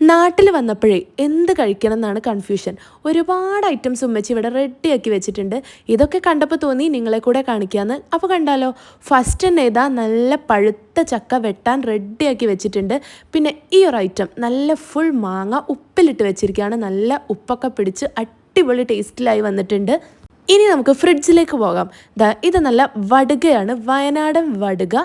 നാട്ടിൽ വന്നപ്പോഴേ എന്ത് കഴിക്കണം എന്നാണ് കൺഫ്യൂഷൻ. ഒരുപാട് ഐറ്റംസ് ഉമ്മച്ചി ഇവിടെ റെഡിയാക്കി വെച്ചിട്ടുണ്ട്. ഇതൊക്കെ കണ്ടപ്പോൾ തോന്നി നിങ്ങളെ കൂടെ കാണിക്കാമെന്ന്. അപ്പോൾ കണ്ടാലോ, ഫസ്റ്റ് തന്നെ ഇതാ നല്ല പഴുത്ത ചക്ക വെട്ടാൻ റെഡിയാക്കി വെച്ചിട്ടുണ്ട്. പിന്നെ ഈ ഒരു ഐറ്റം നല്ല ഫുൾ മാങ്ങ ഉപ്പിലിട്ട് വെച്ചിരിക്കുകയാണ്. നല്ല ഉപ്പൊക്കെ പിടിച്ച് അടിപൊളി ടേസ്റ്റിലായി വന്നിട്ടുണ്ട്. ഇനി നമുക്ക് ഫ്രിഡ്ജിലേക്ക് പോകാം. ഇത് നല്ല വടുകയാണ്, വയനാടൻ വടുക.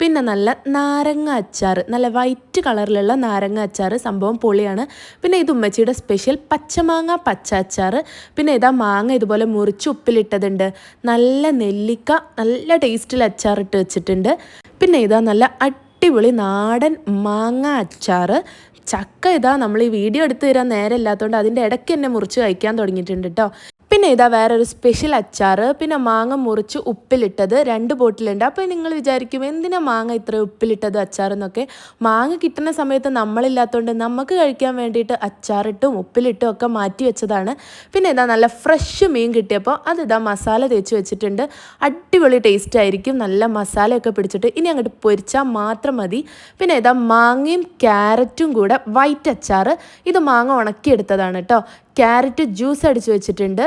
പിന്നെ നല്ല നാരങ്ങ അച്ചാർ, നല്ല വൈറ്റ് കളറിലുള്ള നാരങ്ങ അച്ചാർ, സംഭവം പൊളിയാണ്. പിന്നെ ഇത് ഉമ്മച്ചിയുടെ സ്പെഷ്യൽ പച്ചമാങ്ങ പച്ച അച്ചാർ. പിന്നെ ഇതാ മാങ്ങ ഇതുപോലെ മുറിച്ച് ഉപ്പിലിട്ടതുണ്ട്. നല്ല നെല്ലിക്ക നല്ല ടേസ്റ്റിൽ അച്ചാറിട്ട് വെച്ചിട്ടുണ്ട്. പിന്നെ ഇതാ നല്ല അടിപൊളി നാടൻ മാങ്ങ അച്ചാർ. ചക്ക ഇതാ നമ്മൾ ഈ വീഡിയോ എടുത്ത് തരാൻ നേരമില്ലാത്തതുകൊണ്ട് അതിൻ്റെ ഇടയ്ക്ക് തന്നെ മുറിച്ച് കഴിക്കാൻ തുടങ്ങിയിട്ടുണ്ട് കേട്ടോ. പിന്നെ ഇതാ വേറൊരു സ്പെഷ്യൽ അച്ചാർ. പിന്നെ മാങ്ങ മുറിച്ച് ഉപ്പിലിട്ടത് 2 ബോട്ടിലുണ്ട്. അപ്പോൾ നിങ്ങൾ വിചാരിക്കും എന്തിനാ മാങ്ങ ഇത്ര ഉപ്പിലിട്ടത് അച്ചാറെന്നൊക്കെ. മാങ്ങ കിട്ടുന്ന സമയത്ത് നമ്മളില്ലാത്തതുകൊണ്ട് നമുക്ക് കഴിക്കാൻ വേണ്ടിയിട്ട് അച്ചാറിട്ടും ഉപ്പിലിട്ടും ഒക്കെ മാറ്റി വെച്ചതാണ്. പിന്നെ ഇതാ നല്ല ഫ്രഷ് മീൻ കിട്ടിയപ്പോൾ അതിതാ മസാല തേച്ച് വെച്ചിട്ടുണ്ട്. അടിപൊളി ടേസ്റ്റ് ആയിരിക്കും, നല്ല മസാലയൊക്കെ പിടിച്ചിട്ട്. ഇനി അങ്ങോട്ട് പൊരിച്ചാൽ മാത്രം മതി. പിന്നെ ഇതാ മാങ്ങയും ക്യാരറ്റും കൂടെ വൈറ്റ് അച്ചാർ. ഇത് മാങ്ങ ഉണക്കിയെടുത്തതാണ് കേട്ടോ. ക്യാരറ്റ് ജ്യൂസ് അടിച്ച് വെച്ചിട്ടുണ്ട്.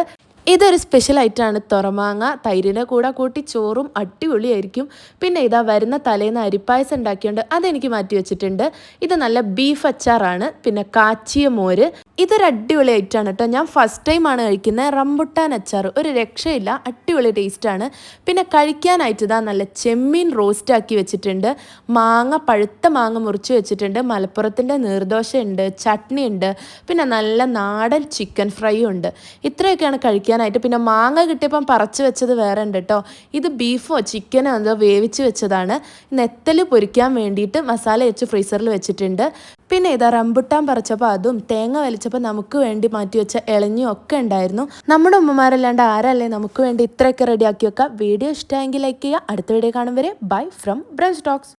ഇതൊരു സ്പെഷ്യൽ ഐറ്റമാണ്. തുറമാങ്ങ തൈരിൻ്റെ കൂടെ കൂട്ടി ചോറും അടിപൊളിയായിരിക്കും. പിന്നെ ഇതാ വരുന്ന തലേന്ന് അരിപ്പായസം ഉണ്ടാക്കിയുണ്ട്, അതെനിക്ക് മാറ്റി വെച്ചിട്ടുണ്ട്. ഇത് നല്ല ബീഫ് അച്ചാറാണ്. പിന്നെ കാച്ചിയ മോര്, ഇതൊരു അടിപൊളി ഐറ്റമാണ് കേട്ടോ. ഞാൻ ഫസ്റ്റ് ടൈമാണ് കഴിക്കുന്നത്. റംബുട്ടാൻ അച്ചാർ ഒരു രക്ഷയില്ല, അടിപൊളി ടേസ്റ്റാണ്. പിന്നെ കഴിക്കാനായിട്ട് ഇതാ നല്ല ചെമ്മീൻ റോസ്റ്റ് ആക്കി വെച്ചിട്ടുണ്ട്. മാങ്ങ പഴുത്ത മാങ്ങ മുറിച്ച് വെച്ചിട്ടുണ്ട്. മലപ്പുറത്തിൻ്റെ നീർദോശ ഉണ്ട്, ചട്നി ഉണ്ട്. പിന്നെ നല്ല നാടൻ ചിക്കൻ ഫ്രൈയും ഉണ്ട്. ഇത്രയൊക്കെയാണ് കഴിക്കാനായിട്ട്. പിന്നെ മാങ്ങ കിട്ടിയപ്പം പറിച്ച് വെച്ചത് വേറെ ഉണ്ട് കേട്ടോ. ഇത് ബീഫോ ചിക്കനോ എന്തോ വേവിച്ച് വെച്ചതാണ്. നെത്തൽ പൊരിക്കാൻ വേണ്ടിയിട്ട് മസാല വെച്ച് ഫ്രീസറിൽ വെച്ചിട്ടുണ്ട്. പിന്നെ ഇതാ റംബുട്ടാൻ പറിച്ചപ്പോൾ അതും തേങ്ങ വലിച്ചപ്പോൾ നമുക്ക് വേണ്ടി മാറ്റി വെച്ച ഇളഞ്ഞിയും ഒക്കെ ഉണ്ടായിരുന്നു. നമ്മുടെ ഉമ്മമാരല്ലാണ്ട് ആരല്ലേ നമുക്ക് വേണ്ടി ഇത്രയൊക്കെ റെഡിയാക്കി വെക്കുക. വീഡിയോ ഇഷ്ടമെങ്കിൽ ലൈക്ക് ചെയ്യുക. അടുത്ത വീഡിയോ കാണും വരെ ബൈ ഫ്രം ബ്രഞ്ച് ടോക്സ്.